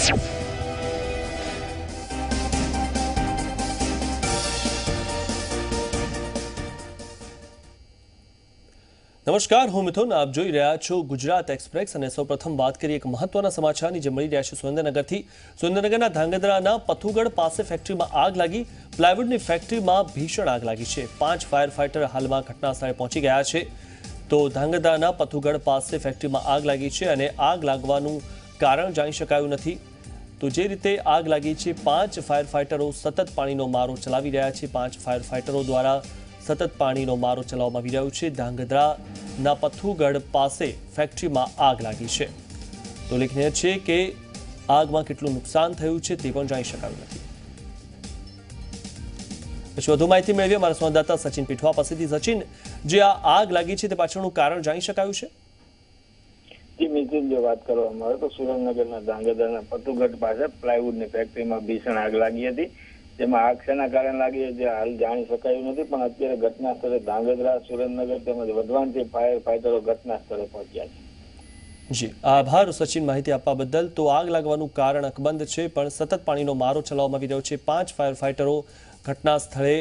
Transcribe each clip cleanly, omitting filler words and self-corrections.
નમસ્કાર, હું મિથુન. આપ જોઈ રહ્યા છો ગુજરાત એક્સપ્રેસ અને સૌપ્રથમ વાત કરીએ એક મહત્વના સમાચારની જે મળી રહ્યા છે સુરેન્દ્રનગરથી. સુરેન્દ્રનગરના ધાંગધ્રાના પથુગઢ પાસે ફેક્ટરીમાં આગ લાગી. પ્લાયવુડની ફેક્ટરીમાં ભીષણ આગ લાગી છે. 5 ફાયર ફાઇટર હાલમાં ઘટના સ્થળે પહોંચી ગયા છે. તો ધાંગધ્રાના પથુગઢ પાસે ફેક્ટરીમાં આગ લાગી છે અને આગ લાગવાનું કારણ જાણી શકાયું નથી. તો જે રીતે આગ લાગી છે, 5 ફાયર ફાઇટરો સતત પાણીનો મારો ચલાવી રહ્યા છે. 5 ફાયર ફાઇટરો દ્વારા સતત પાણીનો મારો ચલાવવામાં આવી રહ્યો છે. ધાંગધ્રાના પથુગઢ પાસે ફેક્ટરીમાં આગ લાગી છે. તો ઉલ્લેખનીય છે કે આગમાં કેટલું નુકસાન થયું છે તે પણ જાણી શકાયું નથી. પછી વધુ માહિતી મેળવીએ અમારા સંવાદદાતા સચિન પીઠવા પાસેથી. સચિન, જે આ આગ લાગી છે તે પાછળનું કારણ જાણી શકાયું છે? જી મિથુન, જો વાત કરવામાં આવે તો સુરેન્દ્રનગરના ધાંગધ્રાના પથુગઢ પાસે પ્લાયવુડની ફેક્ટરીમાં ભીષણ આગ લાગી હતી. જેમાં આગ શેના કારણે લાગી હતી હાલ જાણી શકાયું નથી, પણ અત્યારે ઘટના સ્થળે ધાંગધ્રા, સુરેન્દ્રનગર તેમજ વઢવાણથી ફાયર ફાઇટરો ઘટના સ્થળે પહોંચ્યા છે. જી આભાર સચિન, માહિતી આપવા બદલ. તો આગ લાગવાનું કારણ અકબંધ છે, પણ સતત પાણીનો મારો ચલાવવામાં આવી રહ્યો છે. 5 ફાયર ફાઇટરો ઘટના સ્થળે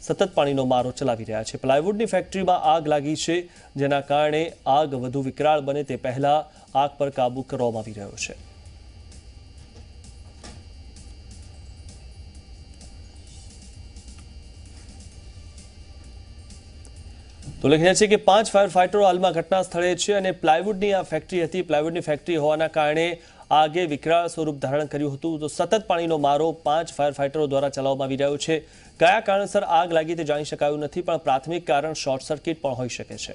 સતત પાણીનો મારો ચલાવી રહ્યા છે. પ્લાયવુડની ફેક્ટરીમાં આગ લાગી છે, જેના કારણે આગ વધુ વિકરાળ બને તે પહેલા આગ પર કાબુ કરવામાં આવી રહ્યો છે. તો ઉલ્લેખનીય છે કે 5 ફાયર ફાઇટરો હાલમાં ઘટના સ્થળે છે અને પ્લાયવુડની આ ફેક્ટરી હતી. પ્લાયવુડની ફેક્ટરી હોવાના કારણે આગે વિકરાળ સ્વરૂપ ધારણ કર્યું હતું. તો સતત પાણીનો મારો 5 ફાયર ફાઇટરો દ્વારા ચલાવવામાં આવી રહ્યો છે. કયા કારણસર આગ લાગી તે જાણી શકાયું નથી, પણ પ્રાથમિક કારણ શોર્ટ સર્કિટ પણ હોઈ શકે છે.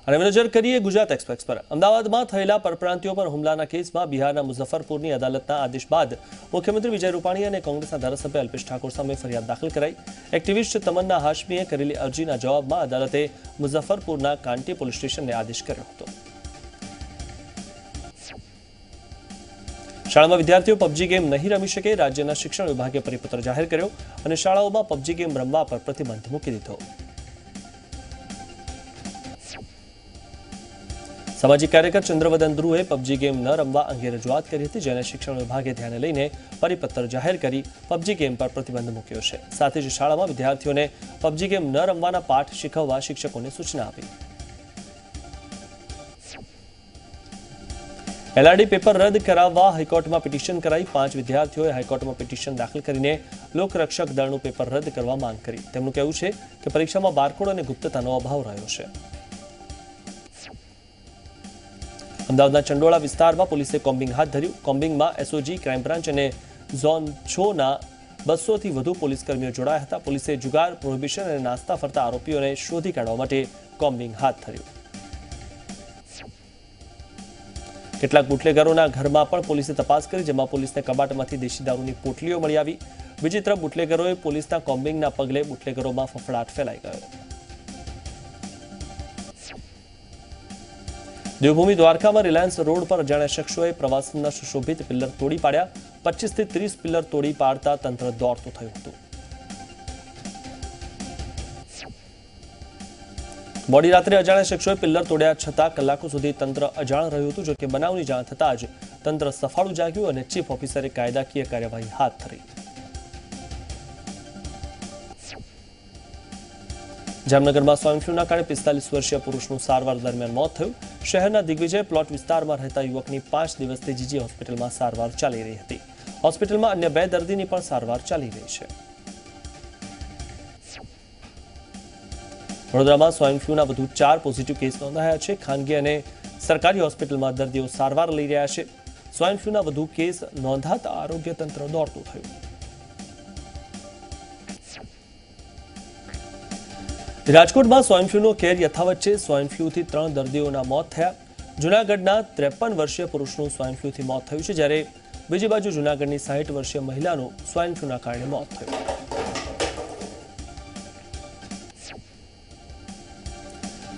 અને નજર કરીએ ગુજરાત એક્સપ્રેસ પર. અમદાવાદમાં થયેલા પરપ્રાંતિયો પર હુમલાના કેસમાં બિહારના મુઝફ્ફરપુરની અદાલતના આદેશ બાદ મુખ્યમંત્રી વિજય રૂપાણી અને કોંગ્રેસના ધારાસભ્ય અલ્પેશ ઠાકોર સામે ફરિયાદ દાખલ કરાઈ. એક્ટિવિસ્ટ તમન્ના હાશમીએ કરેલી અરજીના જવાબમાં અદાલતે મુઝફ્ફરપુરના કાંટી પોલીસ સ્ટેશનને આદેશ કર્યો હતો. શાળામાં વિદ્યાર્થીઓ પબજી ગેમ નહીં રમી શકે. રાજ્યના શિક્ષણ વિભાગે પરિપત્ર જાહેર કર્યો અને શાળાઓમાં પબજી ગેમ રમવા પર પ્રતિબંધ મૂકી દીધો. સામાજિક કાર્યકર ચંદ્રવદન ધ્રુવે પબજી ગેમ ન રમવા અંગે રજૂઆત કરી હતી, જેને શિક્ષણ વિભાગે ધ્યાને લઈને પરિપત્ર જાહેર કરી પબજી ગેમ પર પ્રતિબંધ મૂક્યો છે. સાથે જ શાળામાં વિદ્યાર્થીઓને પબજી ગેમ ન રમવાના પાઠ શીખવવા શિક્ષકોને સૂચના આપી. એલઆરડી પેપર રદ કરાવવા હાઈકોર્ટમાં પિટિશન કરાઈ. 5 વિદ્યાર્થીઓએ હાઈકોર્ટમાં પિટિશન દાખલ કરીને લોકરક્ષક દળનું પેપર રદ કરવા માંગ કરી. તેમનું કહેવું છે કે પરીક્ષામાં બારકોડ અને ગુપ્તતાનો અભાવ રહ્યો છે. અમદાવાદના ચંડોળા વિસ્તારમાં પોલીસે કોમ્બિંગ હાથ ધર્યું. કોમ્બિંગમાં એસઓજી, ક્રાઇમ બ્રાન્ચ અને ઝોન 6ના 200થી વધુ પોલીસકર્મીઓ જોડાયા હતા. પોલીસે જુગાર, પ્રોહિબિશન અને નાસ્તા ફરતા આરોપીઓને શોધી કાઢવા માટે કોમ્બિંગ હાથ ધર્યું. કેટલાક બુટલેગરોના ઘરમાં પણ પોલીસે તપાસ કરી, જેમાં પોલીસને કબાટમાંથી દેશી દારૂની પોટલીઓ મળી આવી. બીજી તરફ બુટલેગરોએ પોલીસના કોમ્બિંગના પગલે બુટલેગરોમાં ફફડાટ ફેલાઈ ગયો. દેવભૂમિ દ્વારકામાં રિલાયન્સ રોડ પર અજાણ્યા શખ્સોએ પ્રવાસનના સુશોભિત પિલ્લર તોડી પાડ્યા. 25થી 30 પિલ્લર તોડી પાડતા તંત્ર દોડતું થયું હતું. મોડી રાત્રે અજાણ્યા શખ્સોએ પિલ્લર તોડ્યા છતાં કલાકો સુધી તંત્ર અજાણ રહ્યું હતું. જોકે બનાવની જાણ થતાં જ તંત્ર સફાળું જાગ્યું અને ચીફ ઓફિસરે કાયદાકીય કાર્યવાહી હાથ ધરી. જામનગરમાં સ્વાઇન ફ્લૂના કારણે 45 વર્ષીય પુરુષનું સારવાર દરમિયાન મોત થયું. શહેરના દિગ્વિજય પ્લોટ વિસ્તારમાં રહેતા યુવકની 5 દિવસથી જીજી હોસ્પિટલમાં સારવાર ચાલી રહી હતી. હોસ્પિટલમાં અન્ય 2 દર્દીની પણ સારવાર ચાલી રહી છે. વડોદરામાં સ્વાઇન ફ્લૂના વધુ 4 પોઝિટિવ કેસ નોંધાયા છે. ખાનગી અને સરકારી હોસ્પિટલમાં દર્દીઓ સારવાર લઈ રહ્યા છે. સ્વાઇન ફ્લૂના વધુ કેસ નોંધાતા આરોગ્ય તંત્ર દોડતું થયું. રાજકોટમાં સ્વાઇન ફ્લૂનો કેર યથાવત છે. સ્વાઇન ફ્લૂથી 3 દર્દીઓના મોત થયા. જૂનાગઢના 53 વર્ષીય પુરુષનું સ્વાઇન ફ્લૂથી મોત થયું છે, જ્યારે બીજી બાજુ જૂનાગઢની 60 વર્ષીય મહિલાનું સ્વાઇન ફ્લૂના કારણે મોત થયું.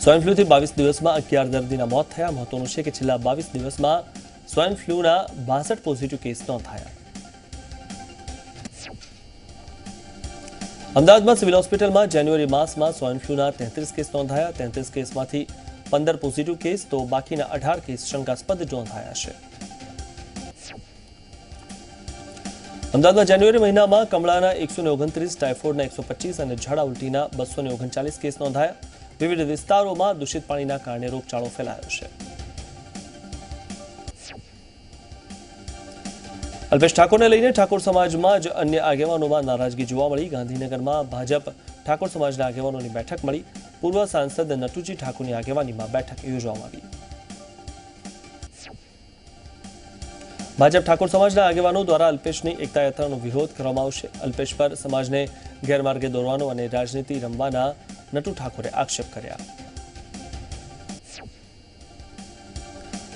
સ્વાઇન ફ્લૂથી 22 દિવસમાં 11 દર્દીના મોત થયા. મહત્વનું છે કે છેલ્લા 22 દિવસમાં સ્વાઇન ફ્લૂના 62 પોઝિટિવ કેસ નોંધાયા. અમદાવાદમાં સિવિલ હોસ્પિટલમાં જાન્યુઆરી માસમાં સ્વાઇન ફ્લૂના 33 કેસ નોંધાયા. 33 કેસમાંથી 15 પોઝિટિવ કેસ તો બાકીના 18 કેસ શંકાસ્પદ નોંધાયા છે. અમદાવાદમાં જાન્યુઆરી મહિનામાં કમળાના 129, ટાઇફોઇડના 125 અને ઝાડા ઉલટીના 239 કેસ નોંધાયા. વિવિધ વિસ્તારોમાં દૂષિત પાણીના કારણે રોગચાળો ફેલાયો છે. અલ્પેશ ઠાકોરને લઈને ઠાકોર સમાજમાં જ અન્ય આગેવાનોમાં નારાજગી જોવા મળી. ગાંધીનગરમાં ભાજપ ઠાકોર સમાજના આગેવાનોની બેઠક મળી. પૂર્વ સાંસદ નટુજી ઠાકોરની આગેવાનીમાં બેઠક યોજવામાં આવી. ભાજપ ઠાકોર સમાજના આગેવાનો દ્વારા અલ્પેશની એકતા યાત્રાનો વિરોધ કરવામાં આવશે. અલ્પેશ પર સમાજને ગેરમાર્ગે દોરવાનો અને રાજનીતિ રમવાના નટુ ઠાકોરે આક્ષેપ કર્યા.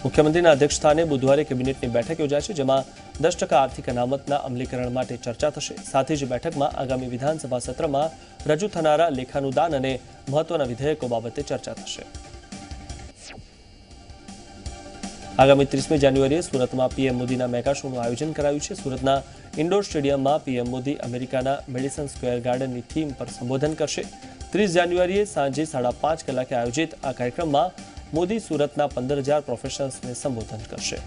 મુખ્યમંત્રીના અધ્યક્ષસ્થાને બુધવારે કેબિનેટની બેઠક યોજાશે, જેમાં 10% આર્થિક અનામતના અમલીકરણ માટે ચર્ચા થશે. સાથે જ બેઠકમાં આગામી વિધાનસભા સત્રમાં રજૂ થનારા લેખાનુદાન અને મહત્વના વિધેયકો બાબતે ચર્ચા થશે. આગામી 30મી જાન્યુઆરીએ સુરતમાં પીએમ મોદીના મેગા શોનું આયોજન કરાયું છે. સુરતના ઇન્ડોર સ્ટેડિયમમાં પીએમ મોદી અમેરિકાના મેડિસન સ્ક્વેર ગાર્ડનની થીમ પર સંબોધન કરશે. 30 જાન્યુઆરીએ સાંજે 5:30 કલાકે આયોજિત આ કાર્યક્રમમાં મોદી સુરતના 15,000 પ્રોફેશનલ્સને સંબોધન કરશે.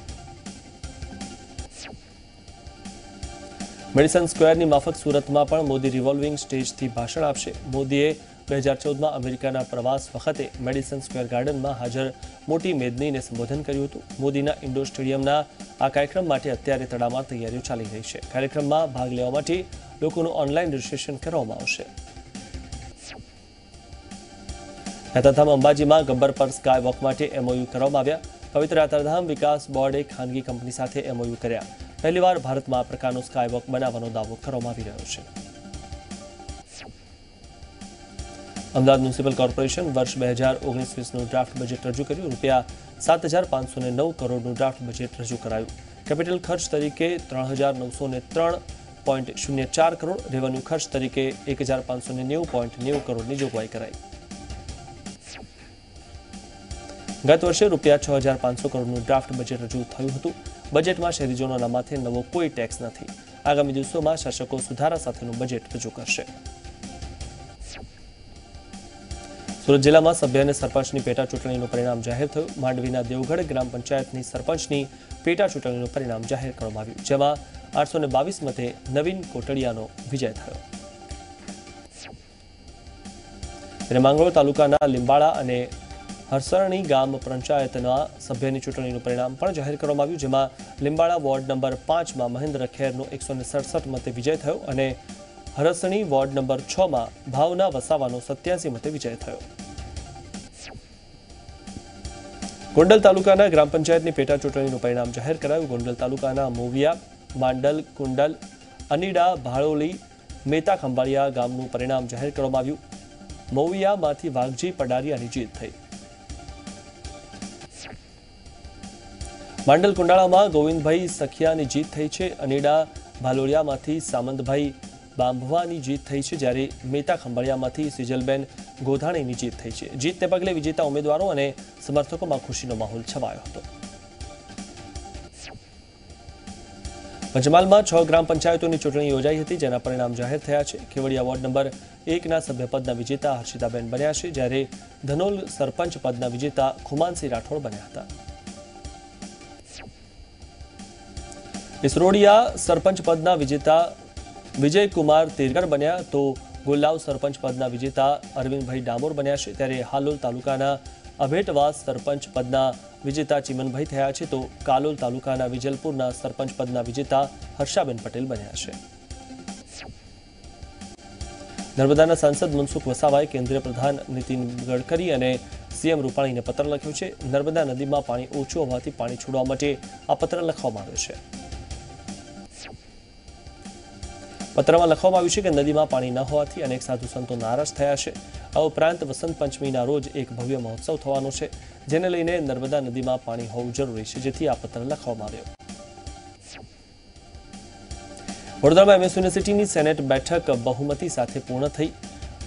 મેડિસન સ્ક્વેરની માફક સુરતમાં પણ મોદી રિવોલ્વિંગ સ્ટેજથી ભાષણ આપશે. મોદીએ 2014માં અમેરિકાના પ્રવાસ વખતે મેડિસન સ્ક્વેર ગાર્ડનમાં હાજર મોટી મેદનીને સંબોધન કર્યું હતું. મોદીના ઇન્ડોર સ્ટેડિયમના આ કાર્યક્રમ માટે અત્યારે તડામાર તૈયારીઓ ચાલી રહી છે. કાર્યક્રમમાં ભાગ લેવા માટે લોકોનું ઓનલાઈન રજિસ્ટ્રેશન કરવામાં આવશે. યાત્રાધામ અંબાજીમાં ગબ્બર પર સ્કાય વોક માટે એમઓયુ કરવામાં આવ્યા. પવિત્ર યાત્રાધામ વિકાસ બોર્ડે ખાનગી કંપની સાથે એમઓયુ કર્યા. પહેલીવાર ભારતમાં આ પ્રકારનો સ્કાય વોક બનાવવાનો દાવો કરવામાં આવી રહ્યો છે. અમદાવાદ મ્યુનિસિપલ કોર્પોરેશન વર્ષ 2019-20નું ડ્રાફ્ટ બજેટ રજૂ કર્યું. ₹7,509 કરોડનું ડ્રાફ્ટ બજેટ રજૂ કરાયું. કેપિટલ ખર્ચ તરીકે 3,903.04 કરોડ, રેવન્યુ ખર્ચ તરીકે 1,590.90 કરોડની જોગવાઈ કરાઈ. ગત વર્ષે ₹6,500 કરોડનું ડ્રાફ્ટ બજેટ રજૂ થયું હતું. બજેટમાં શહેરીજનોના માથે નવો કોઈ ટેક્સ નથી. આગામી દિવસોમાં શાસકો સુધારા સાથેનું બજેટ રજૂ કરશે. સુરત જિલ્લામાં સભ્ય અને સરપંચની પેટા ચૂંટણીનું પરિણામ જાહેર થયું. માંડવીના દેવગઢ ગ્રામ પંચાયતની સરપંચની પેટા ચૂંટણીનું પરિણામ જાહેર કરવામાં આવ્યું, જેમાં 822 મતે નવીન કોટડિયાનો વિજય થયો. માંગરોળ તાલુકાના લીંબાળા અને હરસરણી ગામ પંચાયતના સભ્યની ચૂંટણીનું પરિણામ પણ જાહેર કરવામાં આવ્યું, જેમાં લીંબાળા વોર્ડ નંબર 5માં મહેન્દ્ર ખેરનો 167 મતે વિજય થયો અને હરસણી વોર્ડ નંબર 6માં ભાવના વસાવાનો 87 મતે વિજય થયો. ગોંડલ તાલુકાના ગ્રામ પંચાયતની પેટા ચૂંટણીનું પરિણામ જાહેર કરાયું. ગોંડલ તાલુકાના મોવિયા, માંડલ, કુંડલ, અનીડા, ભાળોલી, મેતા ખંભાળિયા ગામનું પરિણામ જાહેર કરવામાં આવ્યું. મોવિયામાંથી વાઘજી પડારિયાની જીત થઈ. માંડલ કુંડાળામાં ગોવિંદભાઈ સખિયાની જીત થઈ છે. અનીડા ભાલોડિયામાંથી સામંતભાઈ બાંભવાની જીત થઈ છે, જ્યારે મેતા ખંભાળિયામાંથી સિજલબેન ગોધાણીની જીત થઈ છે. જીતને પગલે વિજેતા ઉમેદવારો અને સમર્થકોમાં ખુશીનો માહોલ છવાયો હતો. પંચમહાલમાં 6 ગ્રામ પંચાયતોની ચૂંટણી યોજાઈ હતી, જેના પરિણામ જાહેર થયા છે. કેવડિયા વોર્ડ નંબર 1ના સભ્યપદના વિજેતા હર્ષિતાબેન બન્યા છે, જ્યારે ધનોલ સરપંચ પદના વિજેતા ખુમાનસિંહ રાઠોડ બન્યા હતા. ઇસરોડિયા સરપંચ પદના વિજેતા વિજયકુમાર તેરગર બન્યા, તો ગુલાવ સરપંચ પદના વિજેતા અરવિંદભાઈ ડામોર બન્યા છે. ત્યારે હાલોલ તાલુકાના અભેટવાસ સરપંચ પદના વિજેતા ચિમનભાઈ થયા છે, તો કાલોલ તાલુકાના વિજલપુરના સરપંચ પદના વિજેતા હર્ષાબેન પટેલ બન્યા છે. નર્મદાના સાંસદ મનસુખ વસાવાએ કેન્દ્રીય પ્રધાન નીતિન ગડકરી અને સીએમ રૂપાણીને પત્ર લખ્યો છે. નર્મદા નદીમાં પાણી ઓછું હોવાથી પાણી છોડવા માટે આ પત્ર લખવામાં આવ્યો છે. પત્રમાં લખવામાં આવ્યું છે કે નદીમાં પાણી ન હોવાથી અનેક સાધુ સંતો નારાજ થયા છે. આ ઉપરાંત વસંત પંચમીના રોજ એક ભવ્ય મહોત્સવ થવાનો છે, જેને લઈને નર્મદા નદીમાં પાણી હોવું જરૂરી છે, જેથી આ પત્ર લખવામાં આવ્યો. વડોદરામાં એમએસ યુનિવર્સિટીની સેનેટ બેઠક બહુમતી સાથે પૂર્ણ થઈ.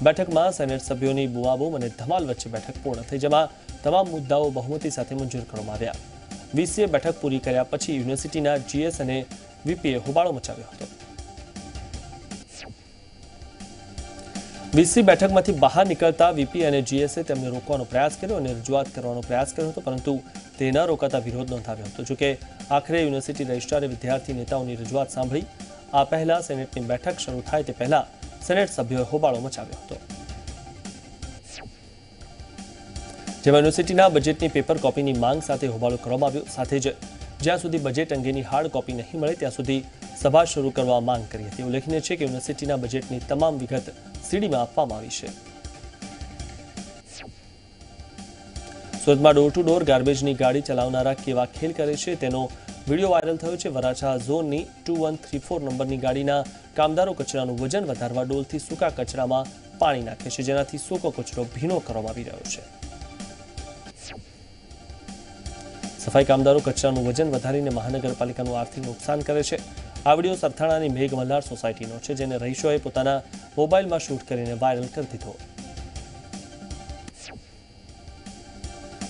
બેઠકમાં સેનેટ સભ્યોની બુમાબુમ અને ધમાલ વચ્ચે બેઠક પૂર્ણ થઈ, જેમાં તમામ મુદ્દાઓ બહુમતી સાથે મંજૂર કરવામાં આવ્યા. વીસીએ બેઠક પૂરી કર્યા પછી યુનિવર્સિટીના જીએસ અને વીપીએ હોબાળો મચાવ્યો હતો. વીસી બેઠકમાંથી બહાર નીકળતા વીપી અને જીએસએ તેમને રોકવાનો પ્રયાસ કર્યો અને રજૂઆત કરવાનો પ્રયાસ કર્યો હતો, પરંતુ તે ન રોકાતા વિરોધ નોંધાવ્યો હતો. જોકે આખરે યુનિવર્સિટી રજિસ્ટ્રારે વિદ્યાર્થી નેતાઓની રજૂઆત સાંભળી. આ પહેલા સેનેટની બેઠક શરૂ થાય તે પહેલા સેનેટ સભ્યોએ હોબાળો મચાવ્યો હતો, જેમાં યુનિવર્સિટીના બજેટની પેપર કોપીની માંગ સાથે હોબાળો કરવામાં આવ્યો. સાથે જ જ્યાં સુધી બજેટ અંગેની હાર્ડ કોપી નહીં મળે ત્યાં સુધી સભા શરૂ કરવા માંગ કરી હતી. ઉલ્લેખનીય છે કે યુનિવર્સિટીના બજેટની તમામ વિગત સીડીમાં આપવામાં આવી છે. સુરતમાં ડોર ટુ ડોર ગાર્બેજની ગાડી ચલાવનારા કેવા ખેલ કરે છે તેનો વિડીયો વાયરલ થયો છે. વરાછા ઝોનની 2134 નંબરની ગાડીના કામદારો કચરાનું વજન વધારવા ડોલથી સૂકા કચરામાં પાણી નાખે છે, જેનાથી સૂકો કચરો ભીનો કરવામાં આવી રહ્યો છે. સફાઈ કામદારો કચરાનું વજન વધારીને મહાનગરપાલિકાનું આર્થિક નુકસાન કરે છે. આ વિડીયો સરથાણાની મેઘ મલ્હાર સોસાયટીનો છે, જેને રહીશોએ પોતાના મોબાઈલમાં શૂટ કરીને વાયરલ કરી દીધો.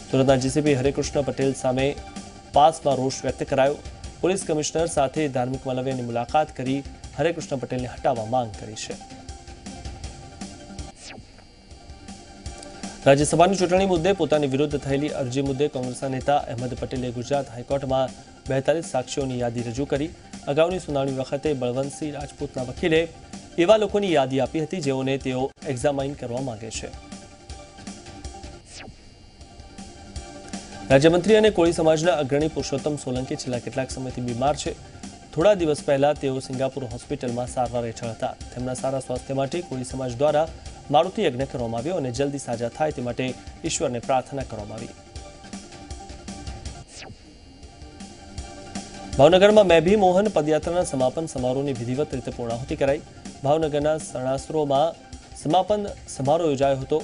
સુરતના જીસીપી હરેકૃષ્ણ પટેલ સામે પાસમાં રોષ વ્યક્ત કરાયો. પોલીસ કમિશનર સાથે ધાર્મિક માલવ્યની મુલાકાત કરી હરેકૃષ્ણ પટેલને હટાવવા માંગ કરી છે. રાજ્યસભાની ચૂંટણી મુદ્દે પોતાની વિરુદ્ધ થયેલી અરજી મુદ્દે કોંગ્રેસના નેતા અહેમદ પટેલે ગુજરાત હાઈકોર્ટમાં 42 સાક્ષીઓની યાદી રજૂ કરી. અગાઉની સુનાવણી વખતે બળવંતસિંહ રાજપૂતના વકીલે એવા લોકોની યાદી આપી હતી જેઓને તેઓ એક્ઝામાઇન કરવા માંગે છે. રાજ્યમંત્રી અને કોળી સમાજના અગ્રણી પુરુષોત્તમ સોલંકી છેલ્લા કેટલાક સમયથી બીમાર છે. થોડા દિવસ પહેલા તેઓ સિંગાપુર હોસ્પિટલમાં સારવાર હેઠળ હતા. તેમના સારા સ્વાસ્થ્ય માટે કોળી સમાજ દ્વારા મારુતિ યજ્ઞ કરવામાં આવ્યો અને જલ્દી સાજા થાય તે માટે ઈશ્વરને પ્રાર્થના કરવામાં આવી. ભાવનગરમાં મેં ભી મોહન પદયાત્રાના સમાપન સમારોહની વિધિવત રીતે પૂર્ણાહુતિ કરાઈ. ભાવનગરના સણાસરોમાં સમાપન સમારોહ યોજાયો હતો,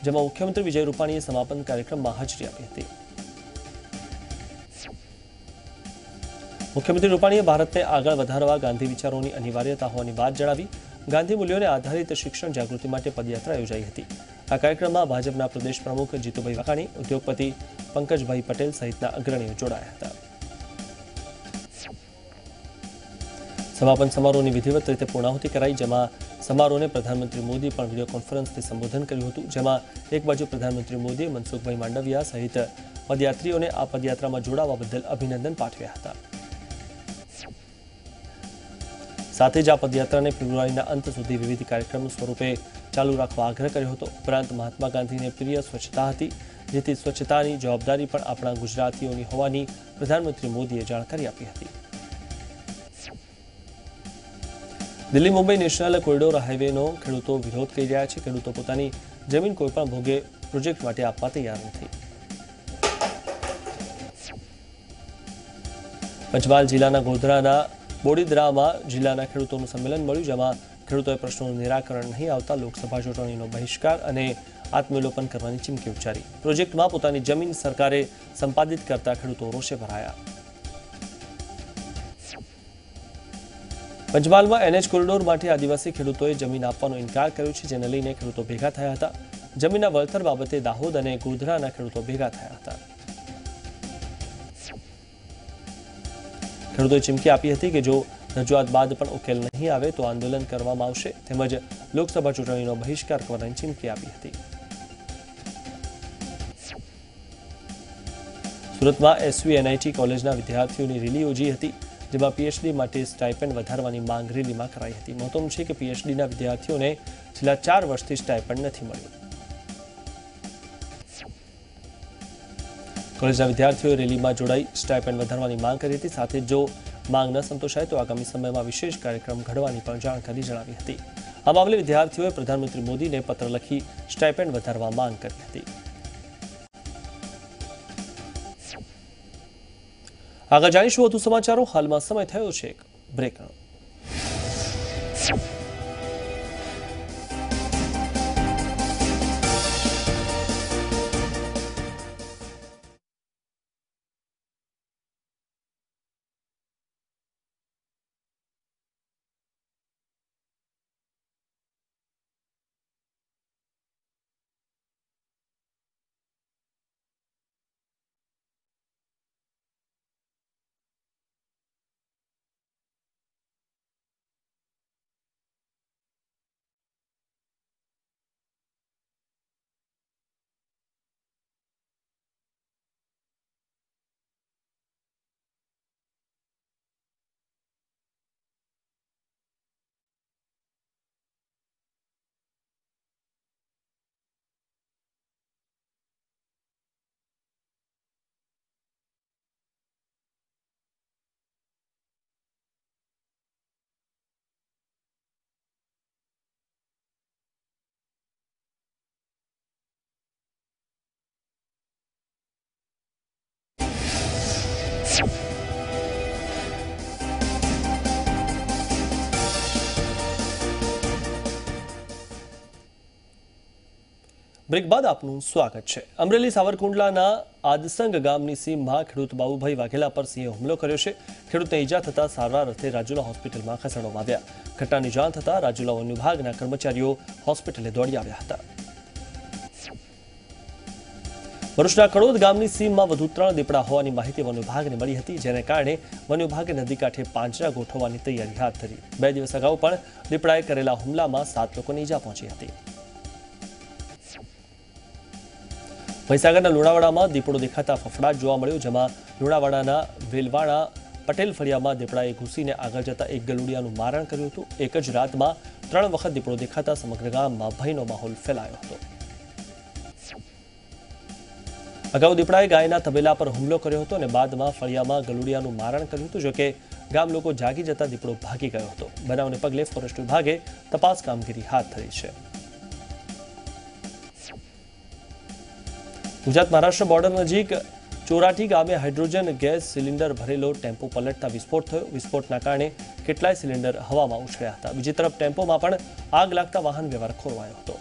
જેમાં મુખ્યમંત્રી વિજય રૂપાણીએ સમાપન કાર્યક્રમમાં હાજરી આપી હતી. મુખ્યમંત્રી રૂપાણીએ ભારતને આગળ વધારવા ગાંધી વિચારોની અનિવાર્યતા હોવાની વાત જણાવી. ગાંધી મૂલ્યોને આધારિત શિક્ષણ જાગૃતિ માટે પદયાત્રા યોજાઈ હતી. આ કાર્યક્રમમાં ભાજપના પ્રદેશ પ્રમુખ જીતુભાઈ વાઘાણી, ઉદ્યોગપતિ પંકજભાઈ પટેલ સહિતના અગ્રણીઓ જોડાયા હતા. સમાપન સમારોહની વિધિવત રીતે પૂર્ણાહુતિ કરાઈ, જેમાં સમારોહને પ્રધાનમંત્રી મોદી પણ વિડીયો કોન્ફરન્સથી સંબોધન કર્યું હતું. જેમાં એક બાજુ પ્રધાનમંત્રી મોદીએ મનસુખભાઈ માંડવિયા સહિત પદયાત્રીઓને આ પદયાત્રામાં જોડાવા બદલ અભિનંદન પાઠવ્યા હતા. સાથે જ આ પદયાત્રાને ફેબ્રુઆરીના અંત સુધી વિવિધ કાર્યક્રમ સ્વરૂપે ચાલુ રાખવા આગ્રહ કર્યો હતો. ઉપરાંત મહાત્મા ગાંધીને પ્રિય સ્વચ્છતા હતી, જેથી સ્વચ્છતાની જવાબદારી પણ આપણા ગુજરાતીઓની હોવાની પ્રધાનમંત્રી મોદીએ જાણકારી આપી હતી. દિલ્હી મુંબઈ નેશનલ કોરિડોર હાઈવેનો ખેડૂતો વિરોધ કરી રહ્યા છે. ખેડૂતો પોતાની જમીન કોઈપણ ભોગે પ્રોજેક્ટ માટે આપવા તૈયાર નથી. પંચમહાલ જિલ્લાના ગોધરાના બોડીદરામાં જિલ્લાના ખેડૂતોનું સંમેલન મળ્યું, જેમાં ખેડૂતોએ પ્રશ્નોનું નિરાકરણ નહીં આવતા લોકસભા ચૂંટણીનો બહિષ્કાર અને આત્મવિલોપન કરવાની ચીમકી ઉચ્ચારી. પ્રોજેક્ટમાં પોતાની જમીન સરકારે સંપાદિત કરતા ખેડૂતો રોષે ભરાયા. પંચમહાલમાં એનએચ કોરિડોર માટે આદિવાસી ખેડૂતોએ જમીન આપવાનો ઇનકાર કર્યો છે, જેને લઈને ખેડૂતો ભેગા થયા હતા. જમીનના વળતર બાબતે દાહોદ અને ગોધરાના ખેડૂતો ભેગા થયા હતા. ખેડૂતોએ ચીમકી આપી હતી કે જો રજૂઆત બાદ પણ ઉકેલ નહીં આવે તો આંદોલન કરવામાં આવશે, તેમજ લોકસભા ચૂંટણીનો બહિષ્કાર કરવાની ચીમકી આપી હતી. સુરતમાં એસવીએનઆઈટી કોલેજના વિદ્યાર્થીઓની રેલી યોજી હતી, જેમાં પીએચડી માટે સ્ટાઇપેન્ડ વધારવાની માંગ રેલીમાં કરાઈ હતી. મહત્વનું છે કે પીએચડીના વિદ્યાર્થીઓને છેલ્લા 4 વર્ષથી સ્ટાઇપેન્ડ નથી મળ્યું. કોલેજના વિદ્યાર્થીઓએ રેલીમાં જોડાઈ સ્ટાઇપેન્ડ વધારવાની માંગ કરી હતી. સાથે જો માંગ ન સંતોષાય તો આગામી સમયમાં વિશેષ કાર્યક્રમ ઘડવાની પણ જાણકારી જણાવી હતી. આ મામલે વિદ્યાર્થીઓએ પ્રધાનમંત્રી મોદીને પત્ર લખી સ્ટાઇપેન્ડ વધારવા માંગ કરી હતી. આગળ જાણીશું વધુ સમાચારો. હાલમાં સમય થયો છે એક બ્રેકનો. બ્રેક બાદ આપનું સ્વાગત છે। અમરેલી સાવરકુંડલાના આદસંગ ગામની સીમમાં ખેડૂત બાબુભાઈ વાઘેલા પર સિંહે હુમલો કર્યો છે। ખેડૂતને ઈજા થતા સારવાર અર્થે રાજુલા હોસ્પિટલમાં ખસેડવામાં આવ્યા। ઘટનાની જાણ થતાં રાજુલા વન વિભાગના કર્મચારીઓ હોસ્પિટલે દોડી આવ્યા હતા। ભરૂચના કડોદ ગામની સીમમાં વધુ 3 દીપડા હોવાની માહિતી વન વિભાગને મળી હતી, જેને કારણે વન વિભાગે નદી કાંઠે પાંજરા ગોઠવવાની તૈયારી હાથ ધરી। 2 દિવસ અગાઉ પણ દીપડાએ કરેલા હુમલામાં 7 લોકોને ઈજા પહોંચી હતી। મહીસાગરના લુણાવાડામાં દીપડો દેખાતા ફફડાટ જોવા મળ્યો, જેમાં લુણાવાડાના વેલવાડા પટેલ ફળિયામાં દીપડાએ ઘૂસીને આગળ જતા એક ગલુડિયાનું મારણ કર્યું હતું। એક જ રાતમાં 3 વખત દીપડો દેખાતા સમગ્ર ગામમાં ભયનો માહોલ ફેલાયો હતો। અગાઉ દીપડાએ ગાયના તબેલા પર હુમલો કર્યો હતો અને બાદમાં ફળિયામાં ગલુડિયાનું મારણ કર્યું હતું। જોકે ગામ લોકો જાગી જતા દીપડો ભાગી ગયો હતો। બનાવને પગલે ફોરેસ્ટ વિભાગે તપાસ કામગીરી હાથ ધરી છે। ગુજરાત મહારાષ્ટ્ર બોર્ડર નજીક ચોરાટી ગામે હાઇડ્રોજન ગેસ સિલિન્ડર ભરેલો ટેમ્પો પલટતા વિસ્ફોટ થયો। વિસ્ફોટના કારણે કેટલાય સિલિન્ડર હવામાં ઉછળ્યા હતા। બીજી તરફ ટેમ્પોમાં પણ આગ લાગતા વાહન વ્યવહાર ખોરવાયો હતો।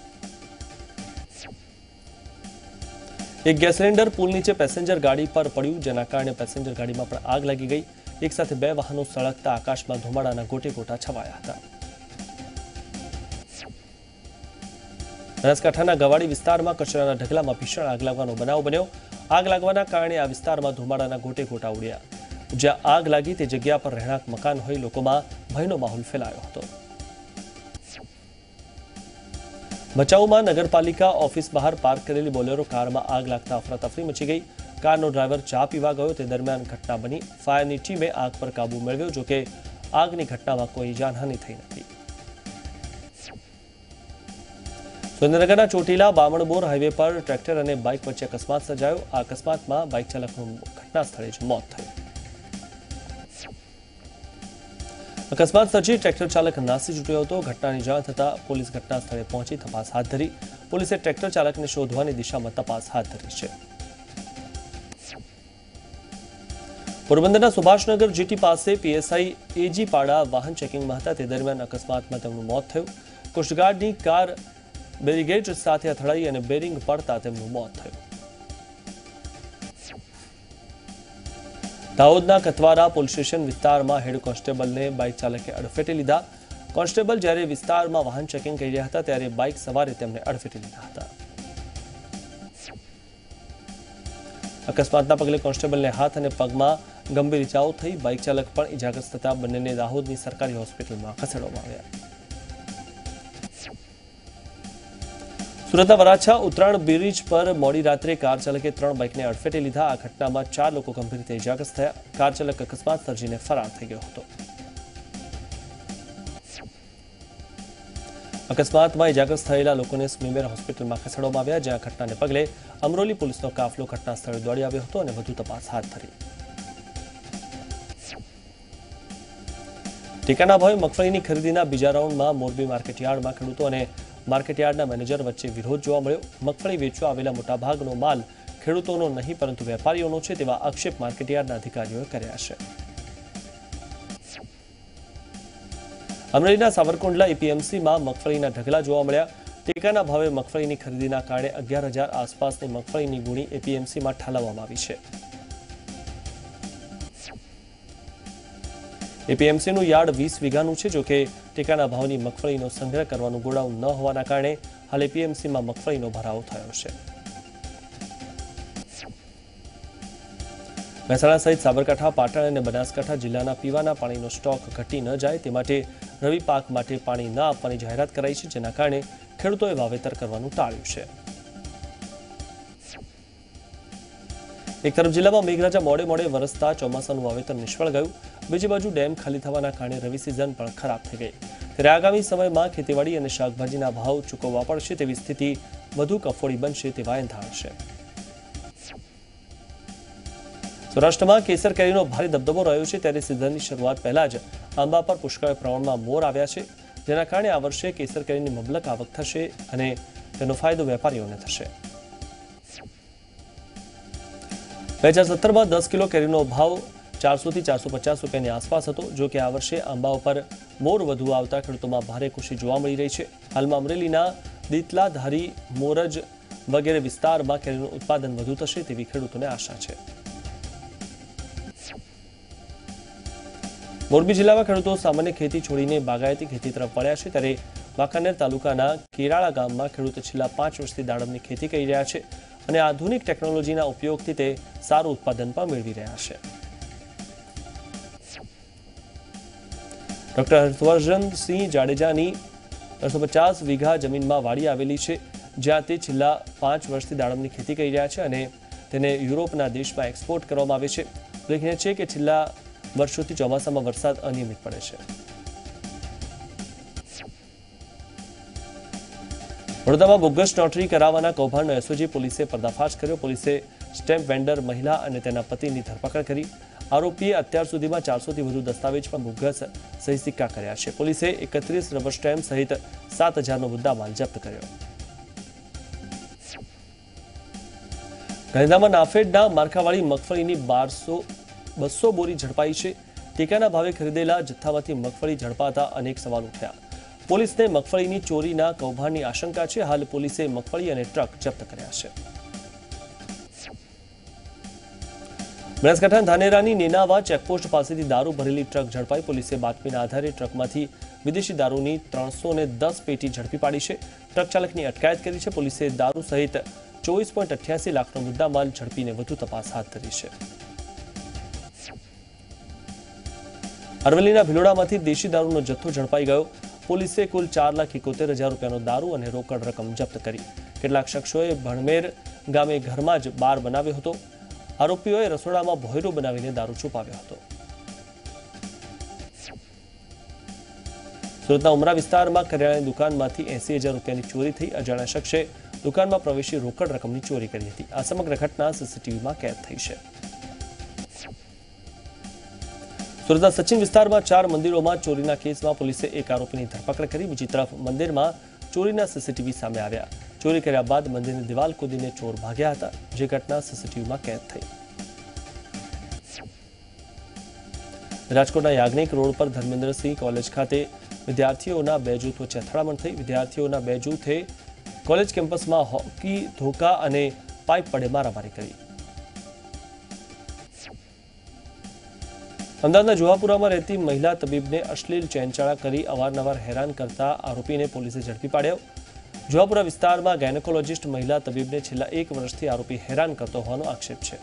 એક ગેસ સિલિન્ડર પુલ નીચે પેસેન્જર ગાડી પર પડ્યું, જેના કારણે પેસેન્જર ગાડીમાં પણ આગ લાગી ગઈ। એક સાથે 2 વાહનો સળગતા આકાશમાં ધુમાડાના ગોટે ગોટા છવાયા હતા। બનાસકાંઠાના ગવાડી વિસ્તારમાં કચરાના ઢગલામાં ભીષણ આગ લાગવાનો બનાવ બન્યો। આગ લાગવાના કારણે આ વિસ્તારમાં ધુમાડાના ગોટે ગોટા ઉડ્યા। જ્યાં આગ લાગી તે જગ્યા પર રહેણાંક મકાન હોય લોકોમાં ભયનો માહોલ ફેલાયો હતો। ભચાઉમાં નગરપાલિકા ઓફિસ બહાર પાર્ક કરેલી બોલેરો કારમાં આગ લાગતા અફરાતફરી મચી ગઈ। કારનો ડ્રાઈવર ચા પીવા ગયો તે દરમિયાન ઘટના બની। ફાયરની ટીમે આગ પર કાબુ મેળવ્યો, જોકે આગની ઘટનામાં કોઈ જાનહાનિ થઈ નથી। સુરેન્દ્રનગરના ચોટીલા બામણબોર હાઈવે પર ટ્રેક્ટર અને બાઇક વચ્ચે અકસ્માત સર્જાયો। આ અકસ્માતમાં બાઇક ચાલકનું ઘટના સ્થળે જ મોત થયું। અકસ્માત સર્જી ટ્રેક્ટર ચાલક નાસી છૂટ્યો હતો। ઘટનાની જાણ થતાં પોલીસ ઘટના સ્થળે પહોંચી તપાસ હાથ ધરી। પોલીસે ટ્રેક્ટર ચાલકને શોધવાની દિશામાં તપાસ હાથ ધરી છે। પોરબંદરના સુભાષનગર જીટી પાસે પીએસઆઈ એજી પાડા વાહન ચેકિંગમાં હતા તે દરમિયાન અકસ્માતમાં તેમનું મોત થયું। કોસ્ટગાર્ડની કાર બેરીગેડ સાથે અથડાઈ અને બેરિંગ પડતા તેમનું મોત થયું। દાહોદના કતવારા પોલીસ સ્ટેશન વિસ્તારમાં હેડ કોન્સ્ટેબલને બાઇક ચાલકે અડફેટે લીધા। કોન્સ્ટેબલ જ્યારે વિસ્તારમાં વાહન ચેકિંગ કરી રહ્યા હતા ત્યારે બાઇક સવારે તેમને અડફેટે લીધા હતા। અકસ્માતના પગલે કોન્સ્ટેબલને હાથ અને પગમાં ગંભીર ઇજાઓ થઈ। બાઇક ચાલક પણ ઇજાગ્રસ્ત થતા બંનેને દાહોદની સરકારી હોસ્પિટલમાં ખસેડવામાં આવ્યા। સુરતના વરાછા ઉત્તરાયણ બ્રિજ પર મોડી રાત્રે કાર ચાલકે 3 બાઇકને અડફેટે લીધા। આ ઘટનામાં 4 લોકો ગંભીર રીતે ઇજાગ્રસ્ત થયા। કાર ચાલક અકસ્માત સર્જીને ફરાર થઈ ગયો હતો। અકસ્માતમાં ઇજાગ્રસ્ત થયેલા લોકોને સ્મીમેર હોસ્પિટલમાં ખસેડવામાં આવ્યા, જ્યાં ઘટનાને પગલે અમરોલી પોલીસનો કાફલો ઘટના સ્થળે દોડી આવ્યો હતો અને વધુ તપાસ હાથ ધરી। ટેકાના ભાવે મગફળીની ખરીદીના બીજા રાઉન્ડમાં મોરબી માર્કેટયાર્ડમાં ખેડૂતો અને માર્કેટયાર્ડના મેનેજર વચ્ચે વિરોધ જોવા મળ્યો। મગફળી વેચવા આવેલા મોટાભાગનો માલ ખેડૂતોનો નહીં પરંતુ વેપારીઓનો છે તેવા આક્ષેપ માર્કેટયાર્ડના અધિકારીઓએ કર્યા છે। અમરેલીના સાવરકુંડલા એપીએમસીમાં મગફળીના ઢગલા જોવા મળ્યા। ટેકાના ભાવે મગફળીની ખરીદીના કારણે 11,000 આસપાસની મગફળીની ગુણી એપીએમસીમાં ઠાલવવામાં આવી છે। એપીએમસીનું યાર્ડ 20 વીઘાનું છે, જોકે ટેકાના ભાવની મગફળીનો સંગ્રહ કરવાનું ગોડાઉન ન હોવાના કારણે હાલ એપીએમસીમાં મગફળીનો ભરાવો થયો છે। મહેસાણા સહિત સાબરકાંઠા, પાટણ અને બનાસકાંઠા જિલ્લાના પીવાના પાણીનો સ્ટોક ઘટી ન જાય તે માટે રવિ પાક માટે પાણી ન આપવાની જાહેરાત કરાઈ છે, જેના કારણે ખેડૂતોએ વાવેતર કરવાનું ટાળ્યું છે। એક તરફ જિલ્લામાં મેઘરાજા મોડે મોડે વરસતા ચોમાસાનું વાવેતર નિષ્ફળ ગયું। બીજી બાજુ ડેમ ખાલી થવાના કારણે રવિ સિઝન પણ ખરાબ થઈ ગઈ। ત્યારે આગામી સમયમાં ખેતીવાડી અને શાકભાજીના ભાવ ચૂકવવા પડશે તેવી સ્થિતિ વધુ કફોડી બનશે તેવા એંધાણ છે। સૌરાષ્ટ્રમાં કેસર કેરીનો ભારે દબદબો રહ્યો છે, ત્યારે સિઝનની શરૂઆત પહેલા જ આંબા પર પુષ્કળ પ્રમાણમાં મોર આવ્યા છે, જેના કારણે આ વર્ષે કેસર કેરીની મબલક આવક થશે અને તેનો ફાયદો વેપારીઓને થશે। 2017માં 10 કિલો કેરીનો ભાવ 400 થી 450 રૂપિયાની આસપાસ હતો। જો કે આ વર્ષે આંબા ઉપર મોર વધુ આવતા ખેડૂતોમાં ભારે ખુશી જોવા મળી રહી છે। હાલમાં અમરેલીના દીતલા, ધારી, મોરજ વગેરે વિસ્તારમાં કેરીનું ઉત્પાદન વધુ થશે તેવી ખેડૂતોને આશા છે। મોરબી જિલ્લામાં ખેડૂતો સામાન્ય ખેતી છોડીને બાગાયતી ખેતી તરફ વળ્યા છે, ત્યારે વાંકાનેર તાલુકાના કેરાળા ગામમાં ખેડૂતો છેલ્લા 5 વર્ષથી દાડમની ખેતી કરી રહ્યા છે અને આધુનિક ટેકનોલોજીના ઉપયોગથી તે સારું ઉત્પાદન પણ મેળવી રહ્યા છે। ડોક્ટર હર્ષવર્ધનસિંહ જાડેજાની 350 વીઘા જમીનમાં વાડી આવેલી છે, જ્યાં તે છેલ્લા 5 વર્ષથી દાડમની ખેતી કરી રહ્યા છે અને તેને યુરોપના દેશમાં એક્સપોર્ટ કરવામાં આવે છે। ઉલ્લેખનીય છે કે છેલ્લા વર્ષોથી ચોમાસામાં વરસાદ અનિયમિત પડે છે। વડોદરામાં બોગસ નોટરી કરાવવાના કૌભાંડનો એસઓજી પોલીસે પર્દાફાશ કર્યો। પોલીસે સ્ટેમ્પ વેન્ડર મહિલા અને તેના પતિની ધરપકડ કરી। આરોપીએ અત્યાર સુધીમાં 400થી વધુ દસ્તાવેજ પણ બોગસ સહી સિક્કા કર્યા છે। પોલીસે 31 રબર સ્ટેમ્પ સહિત 7,000નો મુદ્દામાલ જપ્ત કર્યો। ગાંધીધામમાં નાફેડના માર્કાવાળી મગફળીની 200 બોરી ઝડપાઈ છે। ટેકાના ભાવે ખરીદેલા જથ્થામાંથી મગફળી ઝડપાતા અનેક સવાલ ઉઠ્યા। પોલીસને મગફળીની ચોરીના કૌભાંડની આશંકા છે। હાલ પોલીસે મગફળી અને ટ્રક જપ્ત કર્યા છે। બનાસકાંઠાના ધાનેરાની નેનાવા ચેકપોસ્ટ પાસેથી દારૂ ભરેલી ટ્રક ઝડપાઈ। પોલીસે બાતમીના આધારે ટ્રકમાંથી વિદેશી દારૂની 310 પેટી ઝડપી પાડી છે। ટ્રક ચાલકની અટકાયત કરી છે। પોલીસે દારૂ સહિત 24.88 લાખનો મુદ્દામાલ ઝડપીને વધુ તપાસ હાથ ધરી છે। અરવલ્લીના ભિલોડામાંથી દેશી દારૂનો જથ્થો ઝડપાઈ ગયો। પોલીસે કુલ 4,71,000 રૂપિયાનો દારૂ અને રોકડ રકમ જપ્ત કરી। કેટલાક શખ્સોએ ભણમેર ગામે ઘરમાં જ બાર બનાવ્યો હતો। આરોપીઓએ રસોડામાં ભોયરો બનાવીને દારૂ છુપાવ્યો હતો। સુરતના ઉમરા વિસ્તારમાં કરિયાણાની દુકાનમાંથી 80,000 રૂપિયાની ચોરી થઈ। અજાણ્યા શખ્સે દુકાનમાં પ્રવેશી રોકડ રકમની ચોરી કરી હતી। આ સમગ્ર ઘટના સીસીટીવીમાં કેદ થઈ છે। સુરતના સચિન વિસ્તારમાં 4 મંદિરોમાં ચોરીના કેસમાં પોલીસે એક આરોપીની ધરપકડ કરી। બીજી તરફ મંદિરમાં ચોરીના સીસીટીવી સામે આવ્યા। ચોરી કર્યા બાદ મંદિરની દિવાલ કૂદીને ચોર ભાગ્યા હતા, જે ઘટના સીસીટીવીમાં કેદ થઈ। રાજકોટના યાજ્ઞિક રોડ પર ધર્મેન્દ્રસિંહ કોલેજ ખાતે વિદ્યાર્થીઓના 2 જૂથ વચ્ચે અથડામણ થઈ। વિદ્યાર્થીઓના 2 જૂથે કોલેજ કેમ્પસમાં હોકી, ધોકા અને પાઇપ વડે મારામારી કરી। અમદાવાદના જુહાપુરામાં રહેતી મહિલા તબીબને અશ્લીલ ચેનચાળા કરી અવારનવાર હેરાન કરતા આરોપીને પોલીસે ઝડપી પાડ્યો। જુહાપુરા વિસ્તારમાં ગાયનેકોલોજીસ્ટ મહિલા તબીબને છેલ્લા 1 વર્ષથી આરોપી હેરાન કરતો હોવાનો આક્ષેપ છે।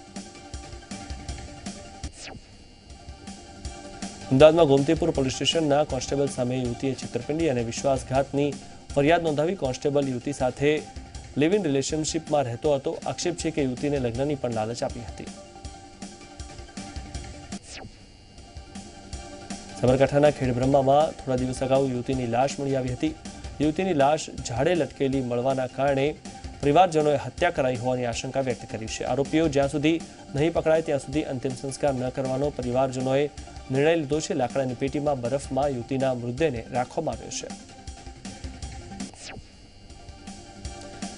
અમદાવાદમાં ગોમતીપુર પોલીસ સ્ટેશનના કોન્સ્ટેબલ સામે યુવતીએ છેતરપિંડી અને વિશ્વાસઘાતની ફરિયાદ નોંધાવી। કોન્સ્ટેબલ યુવતી સાથે લિવ ઇન રિલેશનશીપમાં રહેતો હતો। આક્ષેપ છે કે યુવતીને લગ્નની પણ લાલચ આપી હતી। સાબરકાંઠાના ખેડબ્રહ્મામાં થોડા દિવસ અગાઉ યુવતીની લાશ મળી આવી હતી। યુવતીની લાશ ઝાડે લટકેલી મળવાના કારણે પરિવારજનોએ હત્યા કરાઈ હોવાની આશંકા વ્યક્ત કરી છે। આરોપીઓ જ્યાં સુધી નહીં પકડાય ત્યાં સુધી અંતિમ સંસ્કાર ન કરવાનો પરિવારજનોએ નિર્ણય લીધો છે। લાકડાની પેટીમાં બરફમાં યુવતીના મૃતદેહને રાખવામાં આવ્યો છે।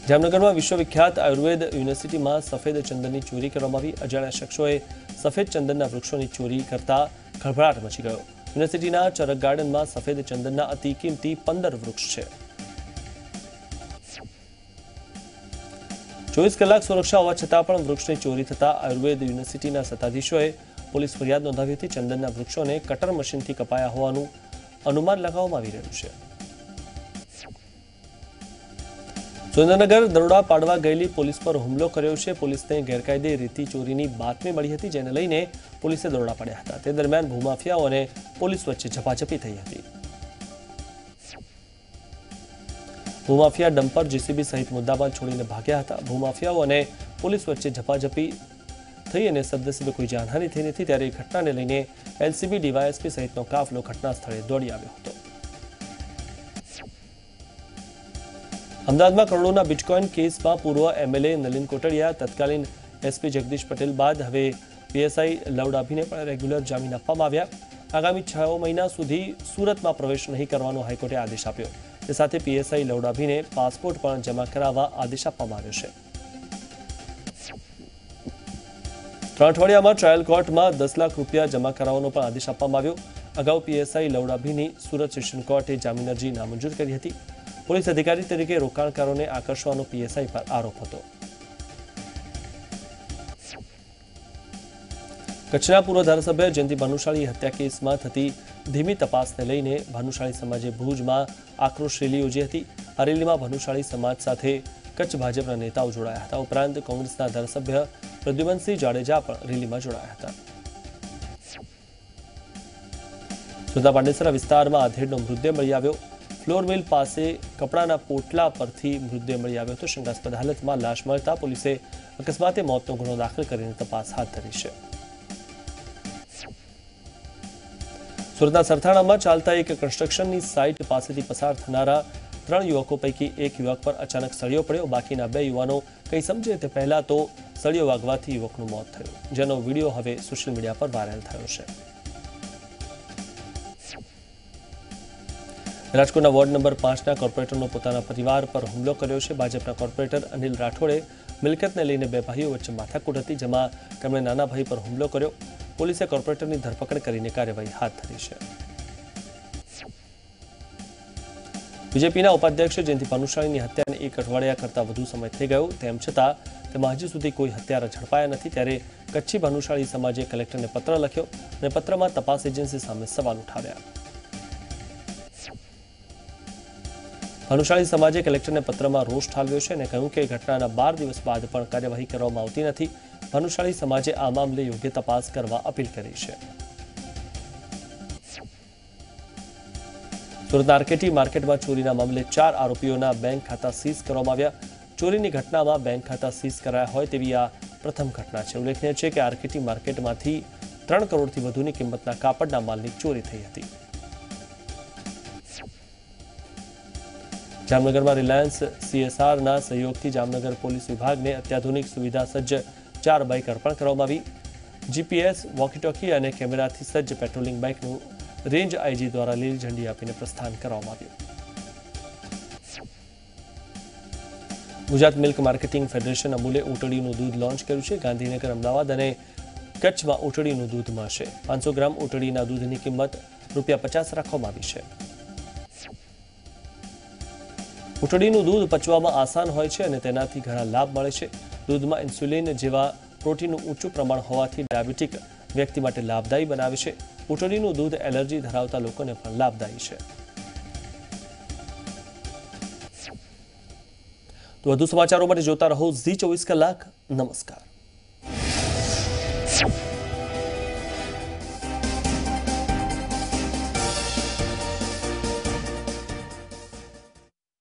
જામનગરમાં વિશ્વવિખ્યાત આયુર્વેદ યુનિવર્સિટીમાં સફેદ ચંદનની ચોરી કરવામાં આવી। અજાણ્યા શખ્સોએ સફેદ ચંદનના વૃક્ષોની ચોરી કરતા ખળભળાટ મચી ગયો। યુનિવર્સિટીના ચરક ગાર્ડનમાં સફેદ ચંદનના અતિ કિંમતી 15 વૃક્ષ છે। 24 કલાક સુરક્ષા હોવા છતાં પણ વૃક્ષની ચોરી થતા આયુર્વેદ યુનિવર્સિટીના સત્તાધીશોએ પોલીસ ફરિયાદ નોંધાવી હતી। ચંદનના વૃક્ષોને કટર મશીનથી કપાયા હોવાનું અનુમાન લગાવવામાં આવી રહ્યું છે। સુરેન્દ્રનગર દરોડા પાડવા ગયેલી પોલીસ પર હુમલો કર્યો છે। પોલીસને ગેરકાયદે રેતી ચોરીની બાતમી મળી હતી, જેને લઈને પોલીસે દરોડા પાડ્યા હતા। તે દરમિયાન ભૂમાફિયાઓ અને પોલીસ વચ્ચે ઝપાઝપી થઈ હતી। ભૂમાફિયા ડમ્પર, જેસીબી સહિત મુદ્દામાલ છોડીને ભાગ્યા હતા। ભૂમાફિયાઓ અને પોલીસ વચ્ચે ઝપાઝપી થઈ અને સદનસીબે કોઈ જાનહાનિ થઈ નથી। ત્યારે ઘટનાને લઈને એલસીબી, ડીવાયએસપી સહિતનો કાફલો ઘટના સ્થળે દોડી આવ્યો હતો। અમદાવાદમાં કરોડોના બિટકોઇન કેસમાં પૂર્વ એમએલએ નલિન કોટડિયા, તત્કાલીન એસપી જગદીશ પટેલ બાદ હવે પીએસઆઈ લવ ડાભીને પણ રેગ્યુલર જામીન આપવામાં આવ્યા। આગામી 6 મહિના સુધી સુરતમાં પ્રવેશ નહીં કરવાનો હાઈકોર્ટે આદેશ આપ્યો। તે સાથે પીએસઆઈ લવ ડાભીને પાસપોર્ટ પણ જમા કરાવવા આદેશ આપવામાં આવ્યો છે। ત્રણ અઠવાડિયામાં ટ્રાયલ કોર્ટમાં 10 લાખ રૂપિયા જમા કરાવવાનો પણ આદેશ આપવામાં આવ્યો. અગાઉ પીએસઆઈ લવડાભીની સુરત સેશન કોર્ટે જામીન અરજી નામંજૂર કરી હતી. પોલીસ અધિકારી તરીકે રોકાણકારોને આકર્ષવાનો પીએસઆઈ પર આરોપ હતો. કચ્છના પૂર્વ ધારાસભ્ય જયંતિ ભાનુશાળી હત્યા કેસમાં થતી ધીમી તપાસને લઈને ભાનુશાળી સમાજે ભુજમાં આક્રોશ રેલી યોજી હતી. આ રેલીમાં ભાનુશાળી સમાજ સાથે કચ્છ ભાજપના નેતાઓ જોડાયા હતા. ઉપરાંત કોંગ્રેસના ધારાસભ્ય પ્રદ્યુમનસિંહ જાડેજા પણ રેલીમાં જોડાયા હતા. સુરતના પાંડેસરા વિસ્તારમાં આધેડનો મૃતદેહ મળી આવ્યો. ફ્લોર મિલ પાસે કપડાના પોટલા પરથી મૃતદેહ મળી આવ્યો હતો. શંકાસ્પદ હાલતમાં લાશ મળતા પોલીસે અકસ્માતે મોતનો ગુનો દાખલ કરીને તપાસ હાથ ધરી છે. સુરતના સરથાણામાં ચાલતા એક કન્સ્ટ્રક્શનની સાઇટ પાસેથી પસાર થનારા 3 યુવકો પૈકી એક યુવક પર અચાનક સળિયો પડ્યો. બાકીના 2 યુવાનો કંઈ સમજે તે પહેલા તો સળિયો વાગવાથી યુવકનું મોત થયું, જેનો વિડીયો હવે સોશિયલ મીડિયા પર વાયરલ થયો છે. રાજકોટના વોર્ડ નંબર 5ના કોર્પોરેટરનો પોતાના પરિવાર પર હુમલો કર્યો છે. ભાજપના કોર્પોરેટર અનિલ રાઠોડે મિલકતને લઈને 2 ભાઈઓ વચ્ચે માથાકૂટ હતી, જેમાં તેમણે નાના ભાઈ પર હુમલો કર્યો. પોલીસે કોર્પોરેટરની ધરપકડ કરીને કાર્યવાહી હાથ ધરી છે. બીજેપીના ઉપાધ્યક્ષ જયંતિ ભાનુશાળીની હત્યાને 1 અઠવાડિયા કરતાં વધુ સમય થઈ ગયો. તેમ છતાં તેમાં હજી સુધી કોઈ હત્યારા ઝડપાયા નથી. ત્યારે કચ્છી ભાનુશાળી સમાજે કલેક્ટરને પત્ર લખ્યો અને પત્રમાં તપાસ એજન્સી સામે સવાલ ઉઠાવ્યા. ભાનુશાળી સમાજે કલેક્ટરને પત્રમાં રોષ ઠાલવ્યો છે અને કહ્યું કે ઘટનાના 12 દિવસ બાદ પણ કાર્યવાહી કરવામાં આવતી નથી. ભાનુશાળી સમાજે આ મામલે યોગ્ય તપાસ કરવા અપીલ કરી છે. સુરતના આરકેટી માર્કેટમાં ચોરીના મામલે 4 આરોપીઓના બેંક ખાતા સીઝ કરવામાં આવ્યા. ચોરીની ઘટનામાં બેંક ખાતા સીઝ કરાયા હોય તેવી આ પ્રથમ ઘટના છે. ઉલ્લેખનીય છે કે આરકેટી માર્કેટમાંથી 3 કરોડથી વધુની કિંમતના કાપડના માલની ચોરી થઈ હતી. જામનગરમાં રિલાયન્સ સીએસઆરના સહયોગથી જામનગર પોલીસ વિભાગને અત્યાધુનિક સુવિધા સજ્જ 4 બાઇક અર્પણ કરવામાં આવી. જીપીએસ, વોકીટોકી અને કેમેરાથી સજ્જ પેટ્રોલિંગ બાઇકનું રેન્જ આઈજી દ્વારા લીલી ઝંડી આપીને પ્રસ્થાન કરવામાં આવ્યું. ગુજરાત મિલ્ક માર્કેટિંગ ફેડરેશન અમૂલે ઊંટડીનું દૂધ લોન્ચ કર્યું છે. ગાંધીનગર, અમદાવાદ અને કચ્છમાં ઊંટડીનું દૂધ મળશે. 500 ગ્રામ ઊંટડીના દૂધની કિંમત ₹50 રાખવામાં આવી છે. ઊંટડીનું દૂધ પચવામાં આસાન હોય છે અને તેનાથી ઘણા લાભ મળે છે. દૂધમાં ઇન્સ્યુલિન જેવા પ્રોટીનનું ઊંચું પ્રમાણ હોવાથી ડાયાબિટીક વ્યક્તિ માટે લાભદાયી બનાવે છે. ઊંટડીનું દૂધ એલર્જી ધરાવતા લોકોને પણ લાભદાયી છે. તો વધુ સમાચારો માટે જોતા રહો Zee 24 કલાક. નમસ્કાર.